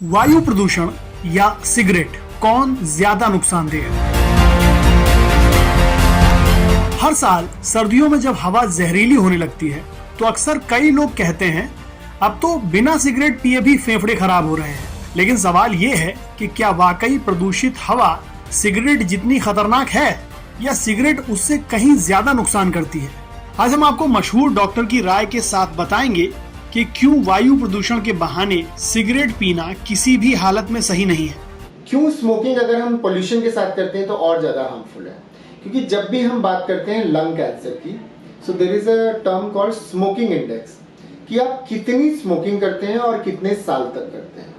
वायु प्रदूषण या सिगरेट कौन ज्यादा नुकसानदेह है? हर साल सर्दियों में जब हवा जहरीली होने लगती है तो अक्सर कई लोग कहते हैं अब तो बिना सिगरेट पिए भी फेफड़े खराब हो रहे हैं। लेकिन सवाल ये है कि क्या वाकई प्रदूषित हवा सिगरेट जितनी खतरनाक है या सिगरेट उससे कहीं ज्यादा नुकसान करती है? आज हम आपको मशहूर डॉक्टर की राय के साथ बताएंगे कि क्यों वायु प्रदूषण के बहाने सिगरेट पीना किसी भी हालत में सही नहीं है। क्यों स्मोकिंग अगर हम पोल्यूशन के साथ करते हैं तो और ज्यादा हार्मफुल है, क्योंकि जब भी हम बात करते हैं लंग कैंसर की, so there is a term called smoking index, कि आप कितनी स्मोकिंग करते हैं और कितने साल तक करते हैं।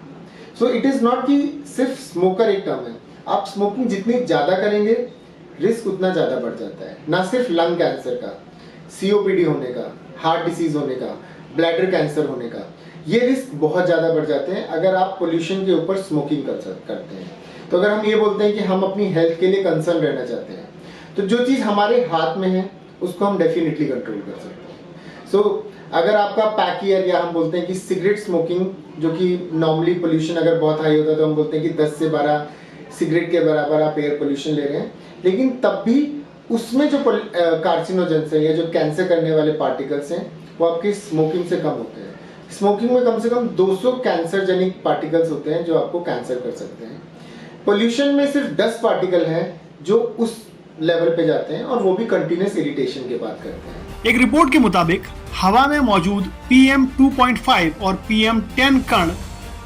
सो इट इज नॉट कि सिर्फ स्मोकर एक टर्म है, आप स्मोकिंग जितनी ज्यादा करेंगे रिस्क उतना ज्यादा बढ़ जाता है। ना सिर्फ लंग कैंसर का, सीओपीडी होने का, हार्ट डिसीज होने का, ब्लैडर कैंसर होने का, ये रिस्क बहुत ज्यादा बढ़ जाते हैं अगर आप पोल्यूशन के ऊपर स्मोकिंग करते हैं। तो अगर हम ये बोलते हैं कि हम अपनी हेल्थ के लिए कंसर्न रहना चाहते हैं तो जो चीज हमारे हाथ में है उसको हम डेफिनेटली कंट्रोल कर सकते हैं। सो अगर आपका पैक ईयर, या हम बोलते हैं कि सिगरेट स्मोकिंग, जो कि नॉर्मली पोल्यूशन अगर बहुत हाई होता है तो हम बोलते हैं कि 10 से 12 सिगरेट के बराबर आप एयर पोल्यूशन ले रहे हैं, लेकिन तब भी उसमें जो कार्सिनोजेंस है या जो कैंसर करने वाले पार्टिकल्स हैं वो आपकी स्मोकिंग से कम होते हैं। स्मोकिंग में कम से कम 200 कैंसरजेनिक पार्टिकल्स होते हैं जो आपको कैंसर कर सकते हैं। पोल्यूशन में सिर्फ 10 पार्टिकल हैं जो उस लेवल पे जाते हैं, और वो भी कंटिन्यूस इरिटेशन की बात करते हैं। एक रिपोर्ट के मुताबिक हवा में मौजूद PM 2.5 और PM 10 कण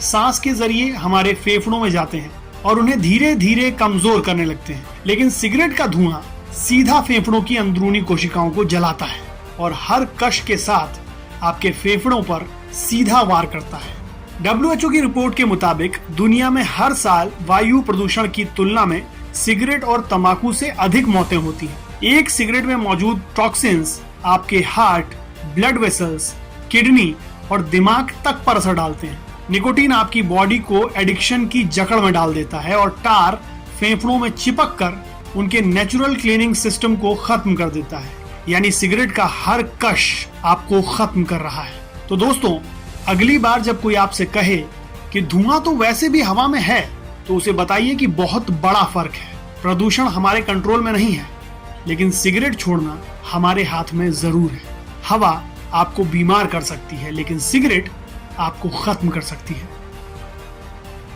सांस के जरिए हमारे फेफड़ों में जाते हैं और उन्हें धीरे धीरे कमजोर करने लगते हैं। लेकिन सिगरेट का धुआं सीधा फेफड़ों की अंदरूनी कोशिकाओं को जलाता है और हर कश के साथ आपके फेफड़ों पर सीधा वार करता है। WHO की रिपोर्ट के मुताबिक दुनिया में हर साल वायु प्रदूषण की तुलना में सिगरेट और तंबाकू से अधिक मौतें होती हैं। एक सिगरेट में मौजूद टॉक्सिन्स आपके हार्ट, ब्लड वेसल्स, किडनी और दिमाग तक पर असर डालते हैं। निकोटीन आपकी बॉडी को एडिक्शन की जकड़ में डाल देता है और टार फेफड़ों में चिपक कर उनके नेचुरल क्लीनिंग सिस्टम को खत्म कर देता है। यानी सिगरेट का हर कश आपको खत्म कर रहा है। तो दोस्तों, अगली बार जब कोई आपसे कहे कि धुआं तो वैसे भी हवा में है, तो उसे बताइए कि बहुत बड़ा फर्क है। प्रदूषण हमारे कंट्रोल में नहीं है, लेकिन सिगरेट छोड़ना हमारे हाथ में जरूर है। हवा आपको बीमार कर सकती है, लेकिन सिगरेट आपको खत्म कर सकती है।